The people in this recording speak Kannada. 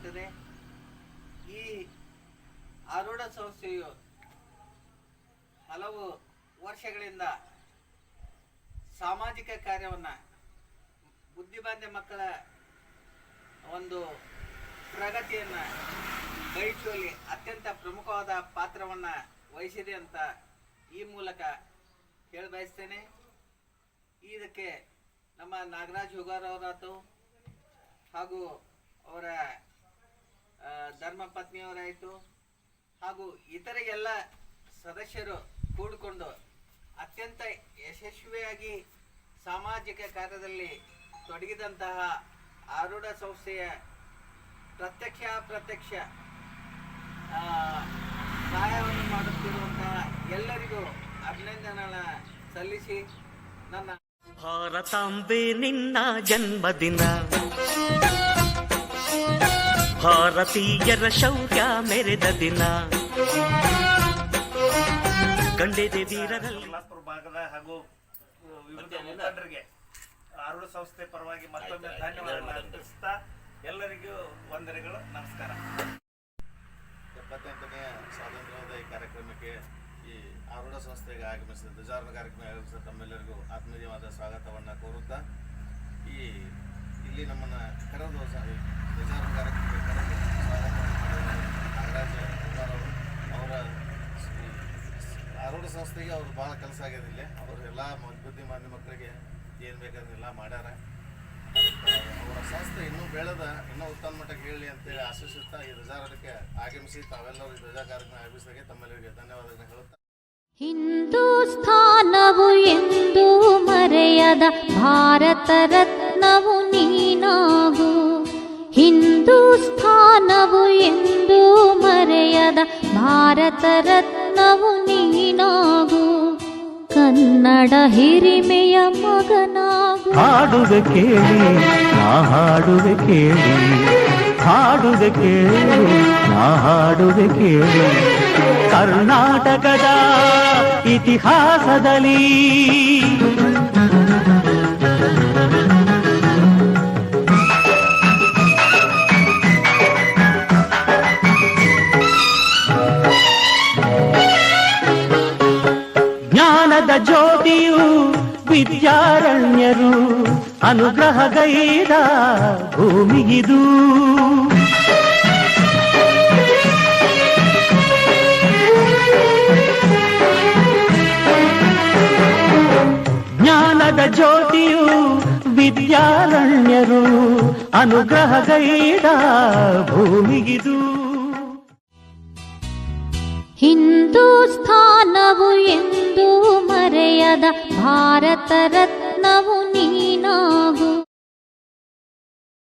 ಆಗ್ತದೆ. ಈ ಆರೂಢ ಸಂಸ್ಥೆಯು ಹಲವು ವರ್ಷಗಳಿಂದ ಸಾಮಾಜಿಕ ಕಾರ್ಯವನ್ನು, ಬುದ್ಧಿಮಾಂದ್ಯ ಮಕ್ಕಳ ಒಂದು ಪ್ರಗತಿಯನ್ನು ಬಯಸುವಲ್ಲಿ ಅತ್ಯಂತ ಪ್ರಮುಖವಾದ ಪಾತ್ರವನ್ನು ವಹಿಸಿದೆ ಅಂತ ಈ ಮೂಲಕ ಹೇಳಿ ಬಯಸ್ತೇನೆ. ಇದಕ್ಕೆ ನಮ್ಮ ನಾಗರಾಜ್ ಹುಗಾರ್ ಅವರಾತು ಹಾಗೂ ಅವರ ಧರ್ಮಪತ್ನಿಯವರಾಯಿತು ಹಾಗೂ ಇತರ ಎಲ್ಲ ಸದಸ್ಯರು ಕೂಡಿಕೊಂಡು ಅತ್ಯಂತ ಯಶಸ್ವಿಯಾಗಿ ಸಾಮಾಜಿಕ ಕಾರ್ಯದಲ್ಲಿ ತೊಡಗಿದಂತಹ ಆರೂಢ ಸಂಸ್ಥೆಯ ಪ್ರತ್ಯಕ್ಷ ಸಹಾಯವನ್ನು ಮಾಡುತ್ತಿರುವಂತಹ ಎಲ್ಲರಿಗೂ ಅಭಿನಂದನೆಗಳನ್ನು ಸಲ್ಲಿಸಿ ನನ್ನ ಭಾರತಾಂಬೆ ನಿನ್ನ ಜನ್ಮದಿನ, ಭಾರತೀಯರ ಶೌರ್ಯ ಮೆರೆದ ದಿನ, ಗಂಡೆದೆ ವೀರರಲ್ಲಿ ಭಾಗದ ಹಾಗೂ ವಿವಿಧ ಮುಖಂಡರಿಗೆ ಆರೂಢ ಸಂಸ್ಥೆ ಪರವಾಗಿ ಮತ್ತೊಮ್ಮೆ ಧನ್ಯವಾದಗಳನ್ನು ಅರ್ಪಿಸ್ತಾ ಎಲ್ಲರಿಗೂ ವಂದನೆಗಳು, ನಮಸ್ಕಾರ. 78ನೇ ಸ್ವಾತಂತ್ರ್ಯೋದಯ ಕಾರ್ಯಕ್ರಮಕ್ಕೆ ಈ ಆರೂಢ ಸಂಸ್ಥೆಗೆ ಆಗಮಿಸಿದ ಧ್ವಜಾರೋಹಣ ಕಾರ್ಯಕ್ರಮ ಆಗಮಿಸಿದ ತಮ್ಮೆಲ್ಲರಿಗೂ ಆತ್ಮೀಯವಾದ ಸ್ವಾಗತವನ್ನು ಕೋರುತ್ತಾ, ಇಲ್ಲಿ ನಮ್ಮನ್ನು ಕರೆದು ಧ್ವಜಾರೋಹಣ ಕಾರ್ಯಕ್ರಮಕ್ಕೆ ಕರೆದು ನಾಗರಾಜ್ ಹುಗಾರ್ ಅವರ ಆರೂಢ ಸಂಸ್ಥೆಗೆ ಅವ್ರು ಭಾಳ ಕೆಲಸ ಆಗ್ಯದ. ಇಲ್ಲಿ ಅವರು ಎಲ್ಲ ಬುದ್ಧಿಮಾಂದ್ಯ ಮಕ್ಕಳಿಗೆ ಏನು ಬೇಕಾದನ್ನೆಲ್ಲ ಮಾಡ್ಯಾರ. ಅವರ ಸಂಸ್ಥೆ ಇನ್ನೂ ಬೆಳೆದ ಇನ್ನೂ ಉತ್ತಮ ಮಟ್ಟಕ್ಕೆ ಹೇಳಿ ಅಂತೇಳಿ ಆಶಿಸುತ್ತಾ ಈ ಧ್ವಜಾರೋಹಣಕ್ಕೆ ಆಗಮಿಸಿ ತಾವೆಲ್ಲರೂ ಈ ಧ್ವಜ ಕಾರ್ಯಕ್ರಮ ಆಗಮಿಸಿದಾಗೆ ತಮ್ಮೆಲ್ಲರಿಗೆ ಧನ್ಯವಾದಗಳನ್ನು ಹೇಳುತ್ತಾ, ಹಿಂದೂಸ್ಥಾನವು ಎಂದೂ ಮರೆಯದ ಭಾರತ ರತ್ನವು ನೀನಾಗು. ಹಿಂದೂಸ್ಥಾನವು ಎಂದೂ ಮರೆಯದ ಭಾರತ ರತ್ನವು ನೀನಾಗು. ಕನ್ನಡ ಹಿರಿಮೆಯ ಮಗನಾಗು. ಹಾಡುವೆ ಕೇಳಿ ನಾ ಹಾಡುವೆ ಕೇಳಿ, ಹಾಡುವೆ ಕೇಳಿ ನಾ ಹಾಡುವೆ ಕೇಳಿ, ಕರ್ನಾಟಕದ ಇತಿಹಾಸದಲ್ಲಿ ಜ್ಞಾನದ ಜ್ಯೋತಿಯು ವಿದ್ಯಾರಣ್ಯರು ಅನುಗ್ರಹಗೈದ ಭೂಮಿಗಿದು. ಜ್ಞಾನದ ಜ್ಯೋತಿಯು ವಿದ್ಯಾರಣ್ಯರು ಅನುಗ್ರಹಗೈದ ಭೂಮಿಗಿದು. ಹಿಂದೂಸ್ಥಾನವು ಎಂದೂ ಮರೆಯದ ಭಾರತ ರತ್ನವು ನೀನಾಗು.